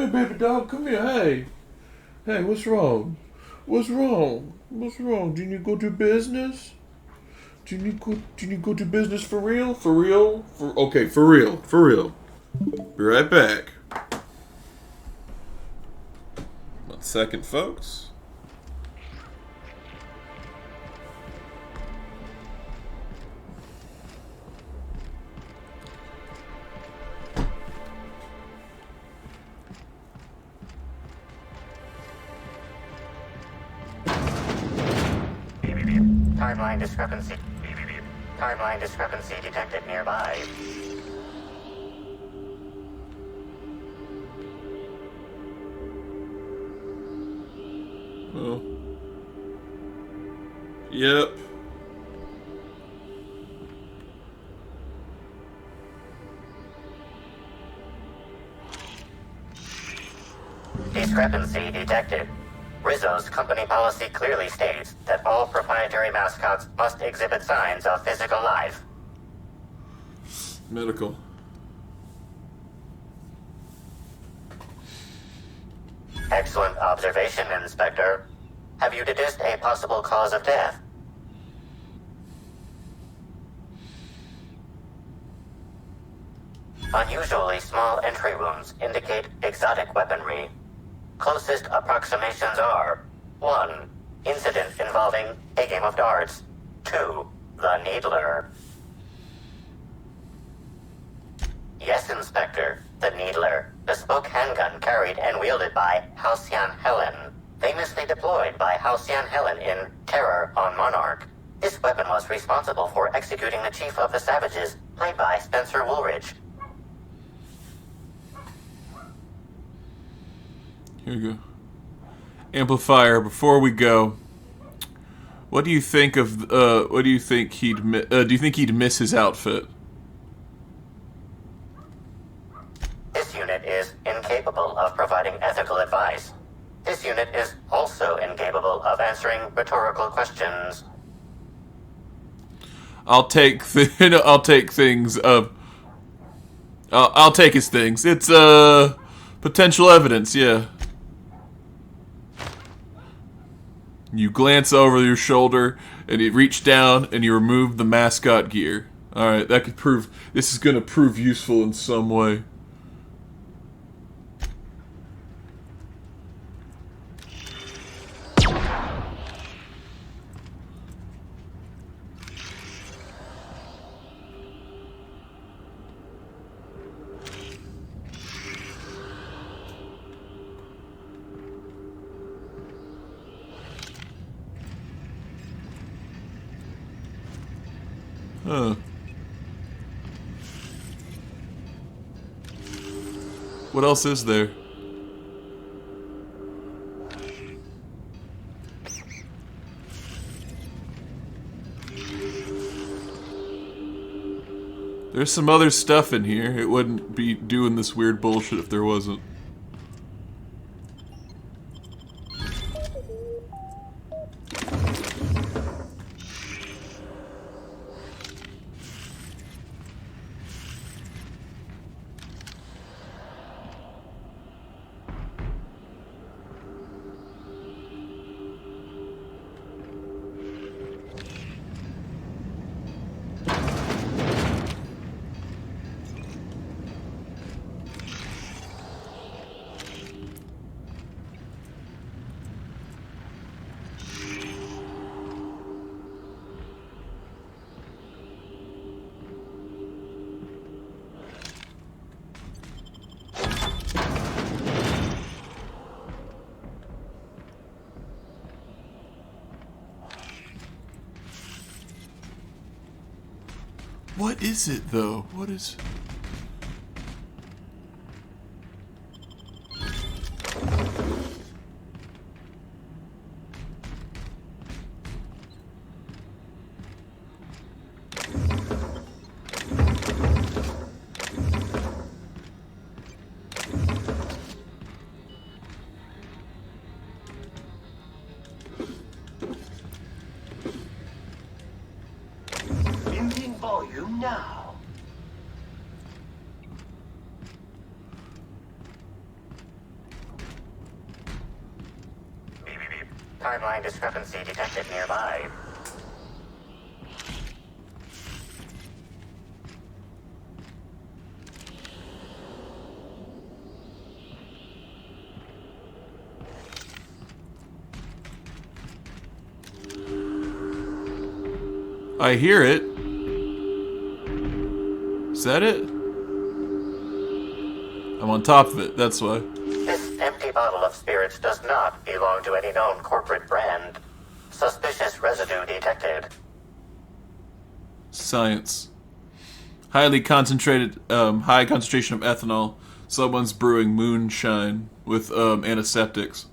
here, baby dog. Come here. Hey. Hey, what's wrong? What's wrong? What's wrong? Do you need to go to business? Do you need to go to business for real? For real? Okay, for real. For real. Be right back. 1 second, folks. Timeline discrepancy. Timeline discrepancy detected nearby. Oh. Yep. Discrepancy detected. Rizzo's company policy clearly states that all proprietary mascots must exhibit signs of physical life. Medical. Excellent observation, Inspector. Have you deduced a possible cause of death? Unusually small entry wounds indicate exotic weaponry. Closest approximations are 1. Incident involving a game of darts. 2. The Needler. Yes, Inspector. The Needler. Bespoke handgun carried and wielded by Halcyon Helen. Famously deployed by Halcyon Helen in Terror on Monarch. This weapon was responsible for executing the Chief of the Savages, played by Spencer Woolridge. Here we go. Amplifier. Before we go, what do you think of? What do you think he'd? Do you think he'd miss his outfit? This unit is incapable of providing ethical advice. This unit is also incapable of answering rhetorical questions. I'll take I'll take things. I'll take his things. It's potential evidence. Yeah. You glance over your shoulder, and you reach down, and you remove the mascot gear. Alright, that could prove... This is going to prove useful in some way. Huh. What else is there? There's some other stuff in here. It wouldn't be doing this weird bullshit if there wasn't. What is it, though? What is... Volume now. Timeline discrepancy detected nearby. I hear it. Is that it? I'm on top of it, that's why. This empty bottle of spirits does not belong to any known corporate brand. Suspicious residue detected. Science. Highly concentrated, high concentration of ethanol. Someone's brewing moonshine with antiseptics.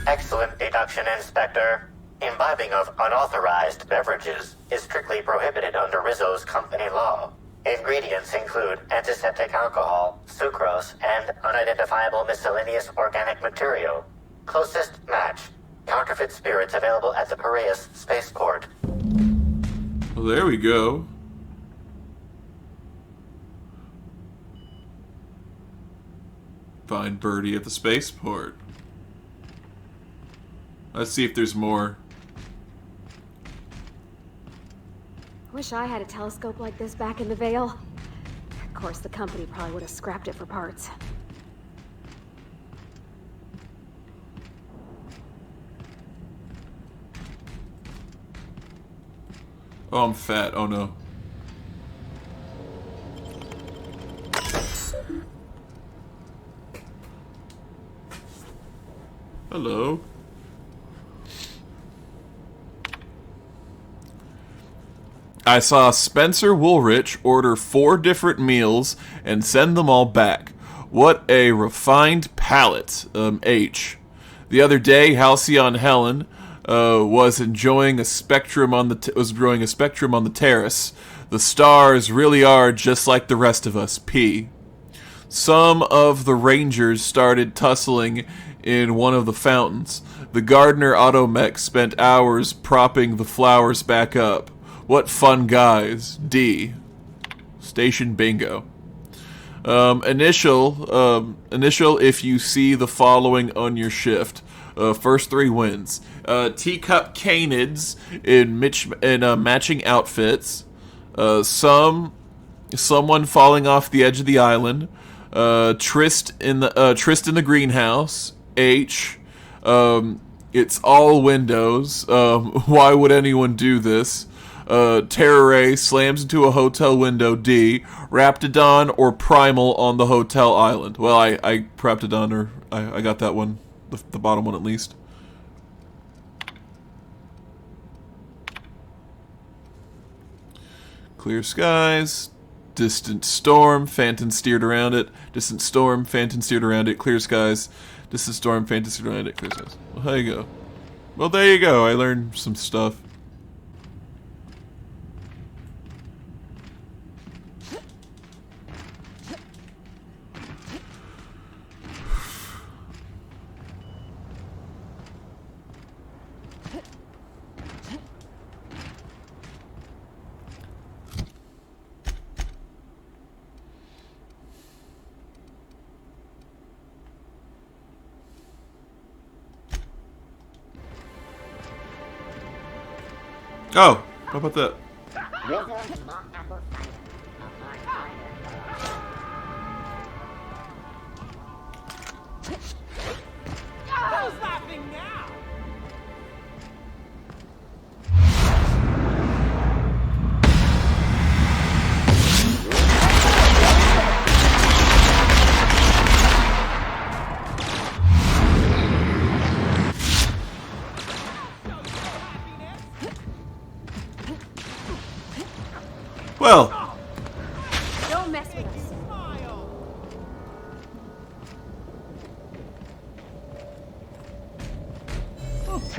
Excellent deduction, Inspector. Imbibing of unauthorized beverages is strictly prohibited under Rizzo's company law. Ingredients include antiseptic alcohol, sucrose, and unidentifiable miscellaneous organic material. Closest match. Counterfeit spirits available at the Piraeus spaceport. Well, there we go. Find Birdie at the spaceport. Let's see if there's more. Wish I had a telescope like this back in the Vale. Of course, the company probably would have scrapped it for parts. Oh, I'm fat. Oh no. Hello. I saw Spencer Woolrich order 4 different meals and send them all back. What a refined palate. H. The other day, Halcyon Helen was enjoying a spectrum on the terrace. The stars really are just like the rest of us. P. Some of the rangers started tussling in one of the fountains. The gardener automech spent hours propping the flowers back up. What fun guys. D. Station bingo. Initial if you see the following on your shift. First 3 wins. Teacup canids in matching outfits. Someone falling off the edge of the island. Trist in the greenhouse. H. It's all windows. Why would anyone do this? Terror Ray slams into a hotel window. D. Raptidon or Primal on the hotel island. Well, I Raptidon, or I got that one, the bottom one at least. Clear skies. Distant storm. Phantom steered around it. Distant storm. Phantom steered around it. Clear skies. Distant storm. Phantom steered around it. Clear skies. Well, there you go. Well, there you go. I learned some stuff. Oh, how about that? Who's laughing now? Well, Don't mess with us.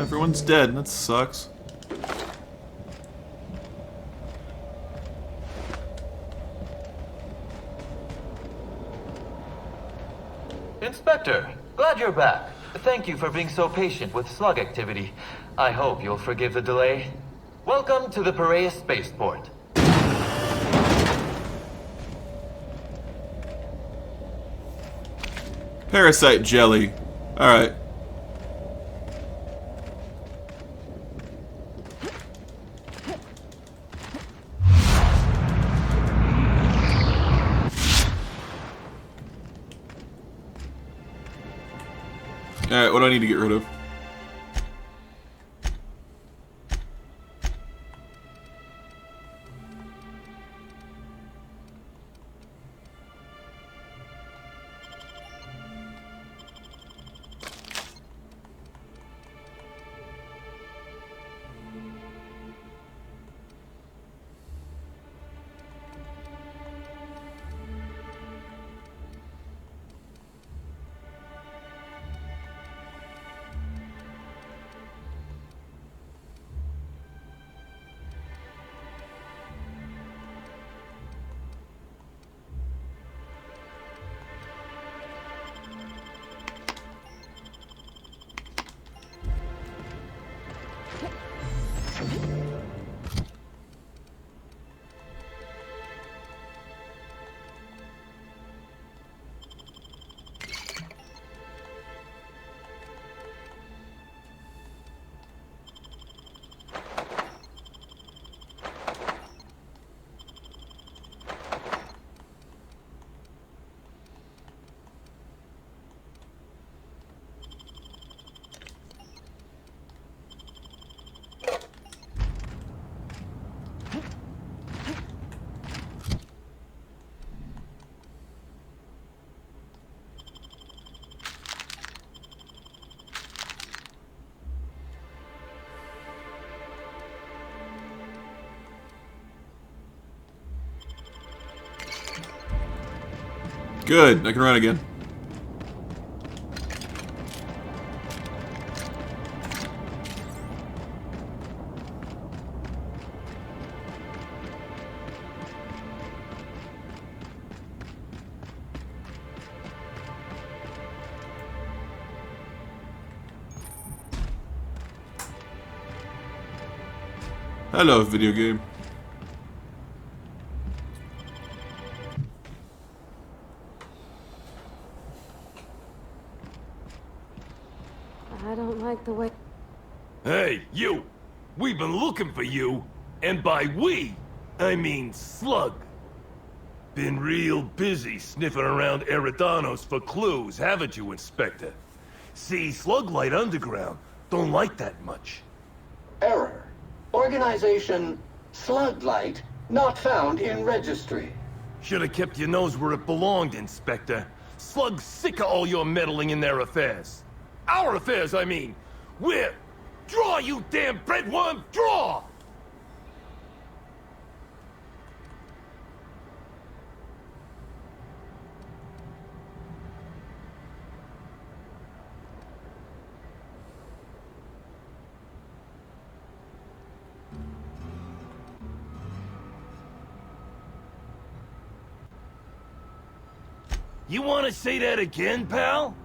everyone's dead. That sucks. Inspector, glad you're back. Thank you for being so patient with slug activity. I hope you'll forgive the delay. Welcome to the Piraeus spaceport. Parasite jelly. Alright. Alright, what do I need to get rid of? Good, I can run again. Hello, video game. I don't like the way... Hey, you! We've been looking for you, and by we, I mean Slug. Been real busy sniffing around Eridenos for clues, haven't you, Inspector? See, Slug Light Underground don't like that much. Error. Organization Slug Light not found in registry. Should have kept your nose where it belonged, Inspector. Slug's sick of all your meddling in their affairs. Our affairs, I mean. We're... Draw, you damn breadworm! Draw! You want to say that again, pal?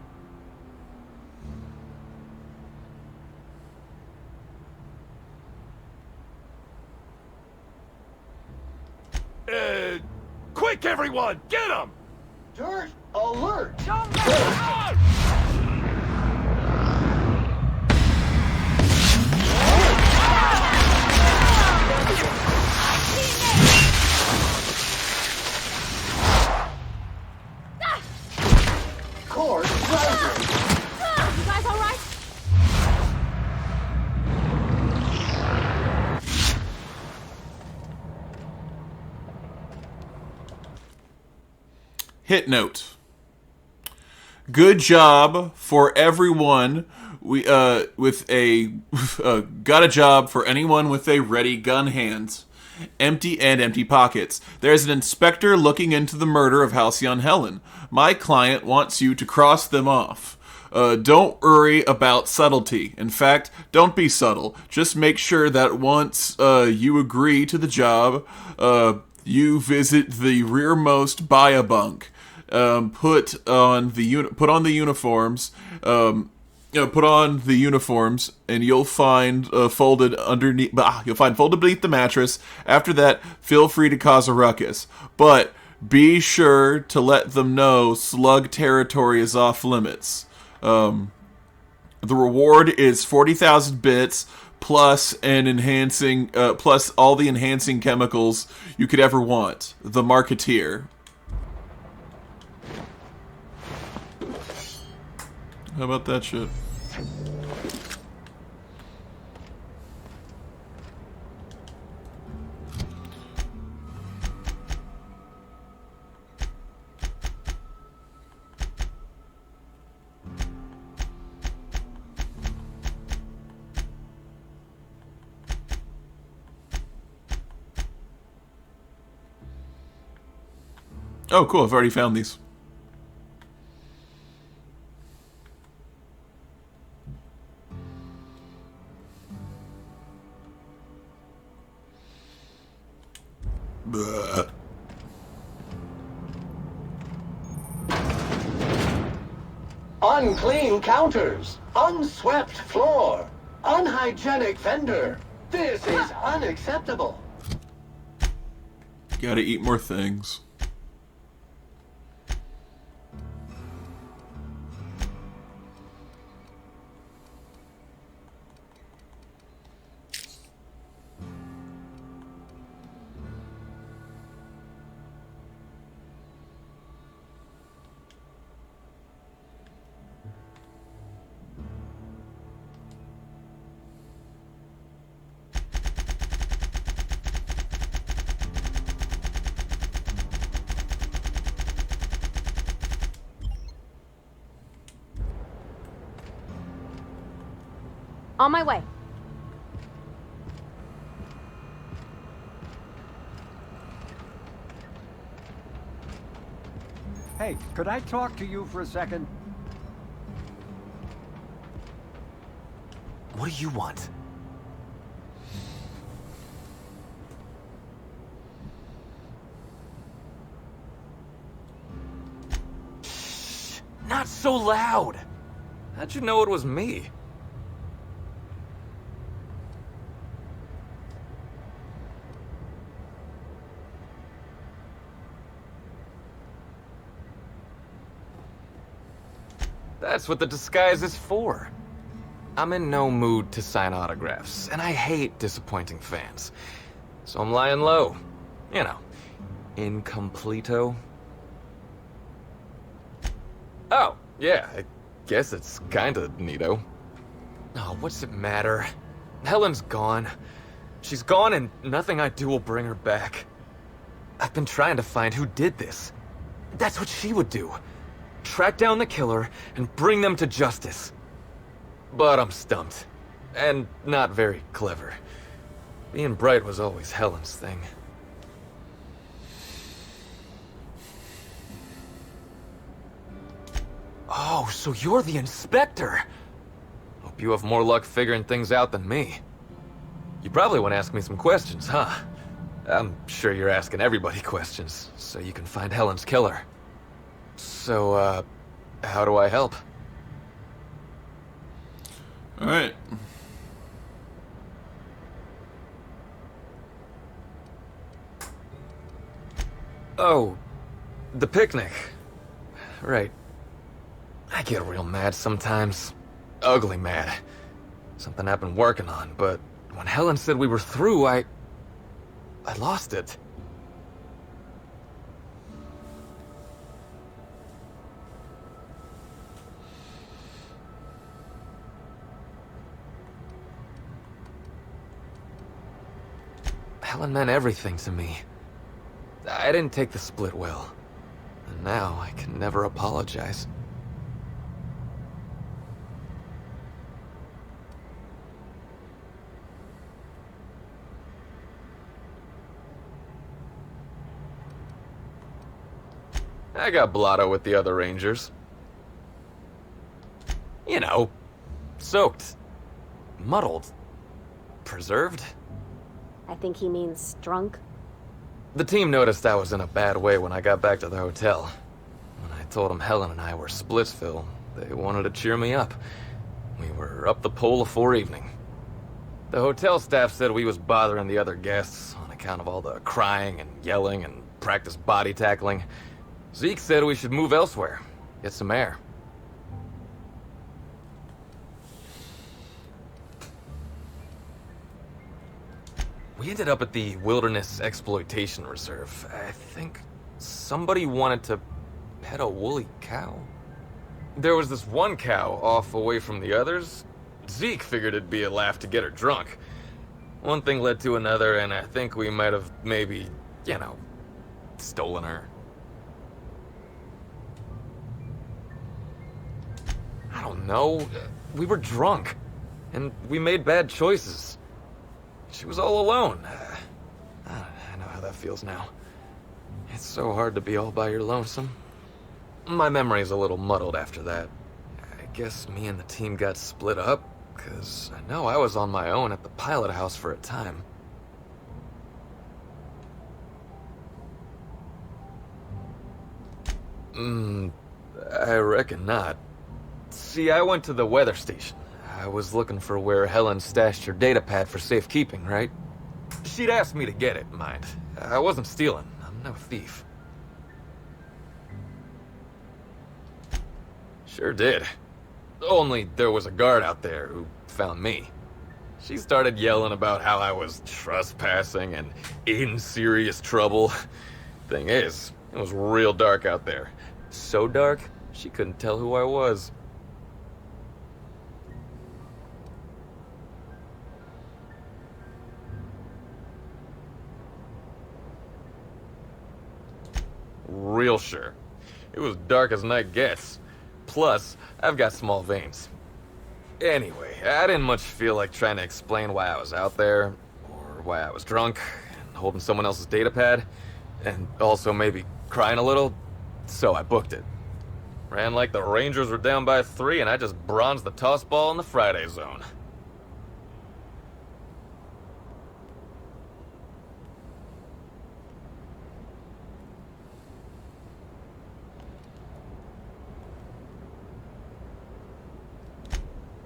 Quick, everyone! Get him! Dirt alert! Course rising. You guys all right? Hit note. Good job for everyone. We with a got a job for anyone with a ready gun hand. Empty pockets. There's an inspector looking into the murder of Halcyon Helen. My client wants you to cross them off. Don't worry about subtlety. In fact, don't be subtle. Just make sure that once you agree to the job, you visit the rearmost bunk. Put on the uniforms. Put on the uniforms, and you'll find folded underneath. You'll find folded beneath the mattress. After that, feel free to cause a ruckus, but be sure to let them know Slug territory is off limits. The reward is 40,000 bits plus plus all the enhancing chemicals you could ever want. The Marketeer. How about that shit? Oh, cool. I've already found these. Bleh. Unclean counters, unswept floor, unhygienic vendor. This is unacceptable. Gotta eat more things. On my way. Hey, could I talk to you for a second? What do you want? Shh! Not so loud! How'd you know it was me? That's what the disguise is for. I'm in no mood to sign autographs, and I hate disappointing fans. So I'm lying low. You know, incompleto. Oh, yeah, I guess it's kinda neato. Oh, what's it matter? Helen's gone. She's gone and nothing I do will bring her back. I've been trying to find who did this. That's what she would do. Track down the killer and bring them to justice. But I'm stumped. And not very clever. Being bright was always Helen's thing. Oh, so you're the inspector! Hope you have more luck figuring things out than me. You probably want to ask me some questions, huh? I'm sure you're asking everybody questions, so you can find Helen's killer. So, how do I help? Alright. Oh, the picnic. Right. I get real mad sometimes. Ugly mad. Something I've been working on, but when Helen said we were through, I lost it. Helen meant everything to me. I didn't take the split well. And now I can never apologize. I got blotto with the other Rangers. You know, soaked, muddled, preserved. I think he means drunk. The team noticed I was in a bad way when I got back to the hotel. When I told them Helen and I were Splitsville, they wanted to cheer me up. We were up the pole afore evening. The hotel staff said we was bothering the other guests on account of all the crying and yelling and practice body tackling. Zeke said we should move elsewhere, get some air. We ended up at the Wilderness Exploitation Reserve. I think somebody wanted to pet a woolly cow. There was this one cow off away from the others. Zeke figured it'd be a laugh to get her drunk. One thing led to another, and I think we might have maybe, stolen her. I don't know. We were drunk, and we made bad choices. She was all alone. I know how that feels now. It's so hard to be all by your lonesome. My memory's a little muddled after that. I guess me and the team got split up, because I know I was on my own at the pilot house for a time. I reckon not. See, I went to the weather station. I was looking for where Helen stashed her datapad for safekeeping, right? She'd asked me to get it, mind. I wasn't stealing. I'm no thief. Sure did. Only there was a guard out there who found me. She started yelling about how I was trespassing and in serious trouble. Thing is, it was real dark out there. So dark, she couldn't tell who I was. Real sure. It was dark as night gets. Plus, I've got small veins. Anyway, I didn't much feel like trying to explain why I was out there, or why I was drunk, and holding someone else's datapad, and also maybe crying a little, so I booked it. Ran like the Rangers were down by 3, and I just bronzed the toss ball in the Friday zone.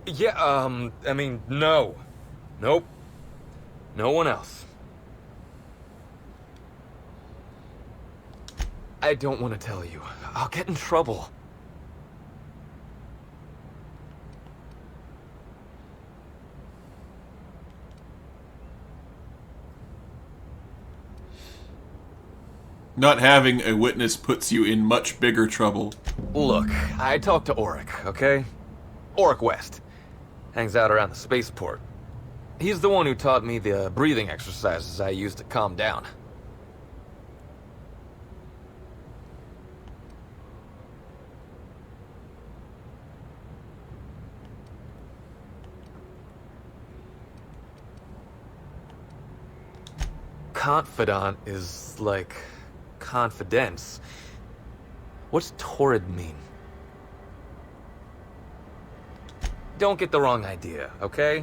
Yeah, no. Nope. No one else. I don't want to tell you. I'll get in trouble. Not having a witness puts you in much bigger trouble. Look, I talked to Auric, okay? Auric West. Hangs out around the spaceport. He's the one who taught me the breathing exercises I use to calm down. Confidant is like confidence. What's torrid mean? Don't get the wrong idea, okay?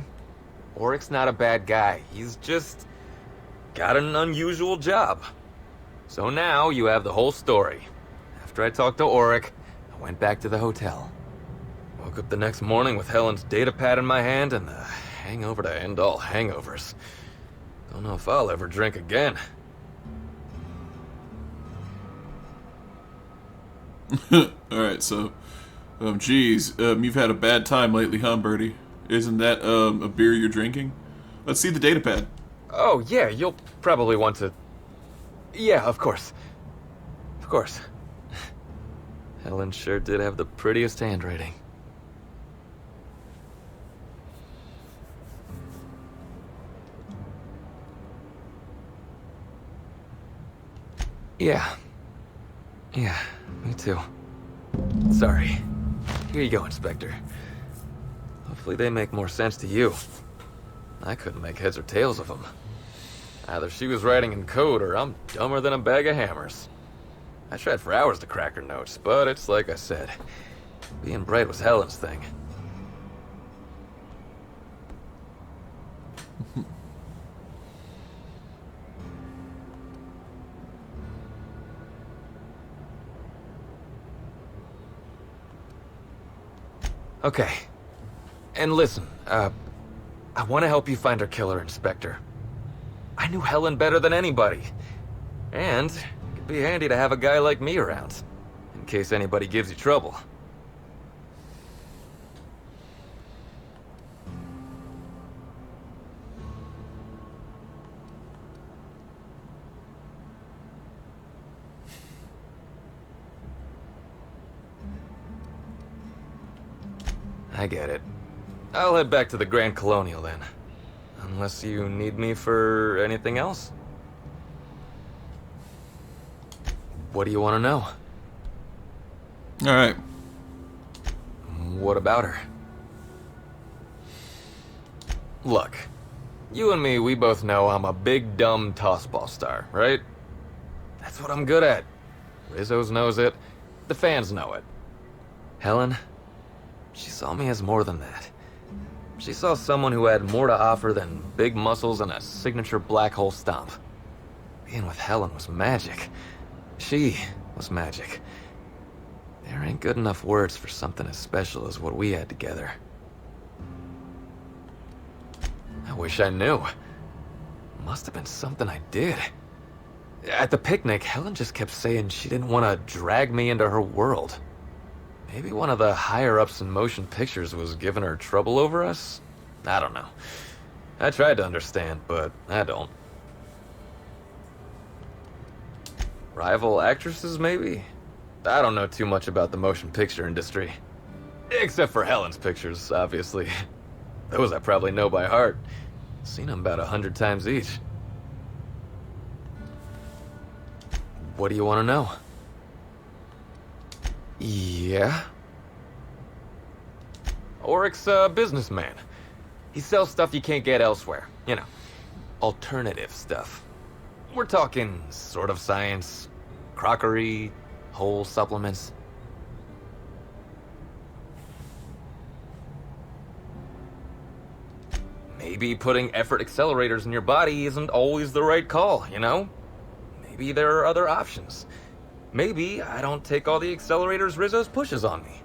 Auric's not a bad guy. He's just got an unusual job. So now you have the whole story. After I talked to Auric, I went back to the hotel. Woke up the next morning with Helen's datapad in my hand and the hangover to end all hangovers. Don't know if I'll ever drink again. Alright, so... you've had a bad time lately, huh, Birdie? Isn't that, a beer you're drinking? Let's see the datapad. Oh, yeah, you'll probably want to... Yeah, of course. Of course. Helen sure did have the prettiest handwriting. Yeah. Yeah, me too. Sorry. Here you go, Inspector. Hopefully they make more sense to you. I couldn't make heads or tails of them. Either she was writing in code or I'm dumber than a bag of hammers. I tried for hours to crack her notes, but it's like I said. Being bright was Helen's thing. Okay. And listen, I want to help you find her killer, Inspector. I knew Helen better than anybody. And it'd be handy to have a guy like me around, in case anybody gives you trouble. I get it. I'll head back to the Grand Colonial then. Unless you need me for anything else? What do you want to know? Alright. What about her? Look, you and me, we both know I'm a big dumb tossball star, right? That's what I'm good at. Rizzo's knows it. The fans know it. Helen, she saw me as more than that. She saw someone who had more to offer than big muscles and a signature black hole stomp. Being with Helen was magic. She was magic. There ain't good enough words for something as special as what we had together. I wish I knew. Must have been something I did. At the picnic, Helen just kept saying she didn't want to drag me into her world. Maybe one of the higher-ups in motion pictures was giving her trouble over us? I don't know. I tried to understand, but I don't. Rival actresses, maybe? I don't know too much about the motion picture industry. Except for Helen's pictures, obviously. Those I probably know by heart. Seen them about 100 times each. What do you want to know? Yeah? Oryx's a businessman. He sells stuff you can't get elsewhere. You know, alternative stuff. We're talking sort of science, crockery, whole supplements. Maybe putting effort accelerators in your body isn't always the right call, you know? Maybe there are other options. Maybe I don't take all the accelerators Rizzo's pushes on me.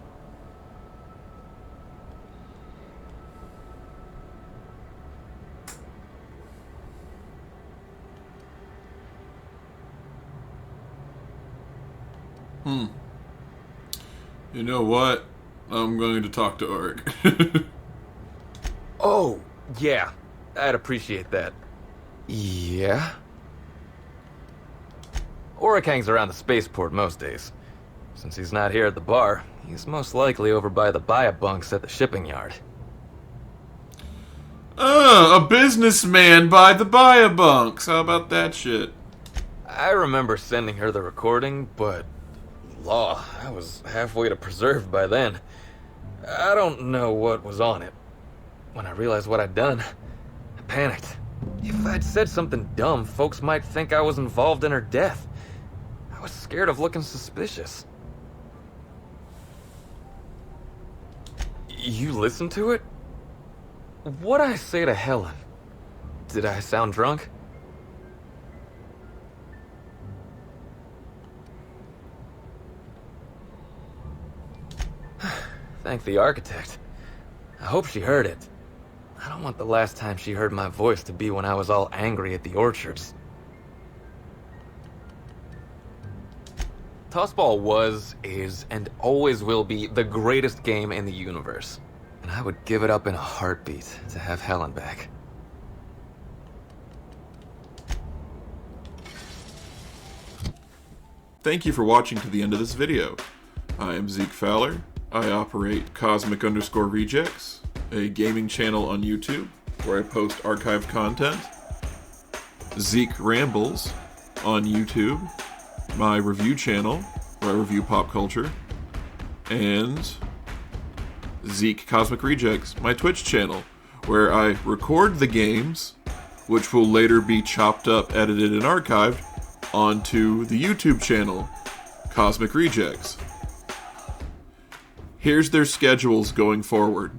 You know what? I'm going to talk to Auric. Oh, yeah. I'd appreciate that. Yeah? Auric hangs around the spaceport most days. Since he's not here at the bar, he's most likely over by the buy-a-bunks at the shipping yard. A businessman by the buy-a-bunks. How about that shit? I remember sending her the recording, but... Law, I was halfway to preserved by then. I don't know what was on it. When I realized what I'd done, I panicked. If I'd said something dumb, folks might think I was involved in her death. I was scared of looking suspicious. You listened to it? What'd I say to Helen? Did I sound drunk? Thank the architect. I hope she heard it. I don't want the last time she heard my voice to be when I was all angry at the orchards. Tossball was, is, and always will be the greatest game in the universe. And I would give it up in a heartbeat to have Helen back. Thank you for watching to the end of this video. I am Zeke Fowler. I operate Cosmic_Rejects, a gaming channel on YouTube where I post archived content. Zeke Rambles on YouTube, my review channel where I review pop culture. And Zeke Cosmic Rejects, my Twitch channel, where I record the games, which will later be chopped up, edited, and archived onto the YouTube channel, Cosmic Rejects. Here's their schedules going forward.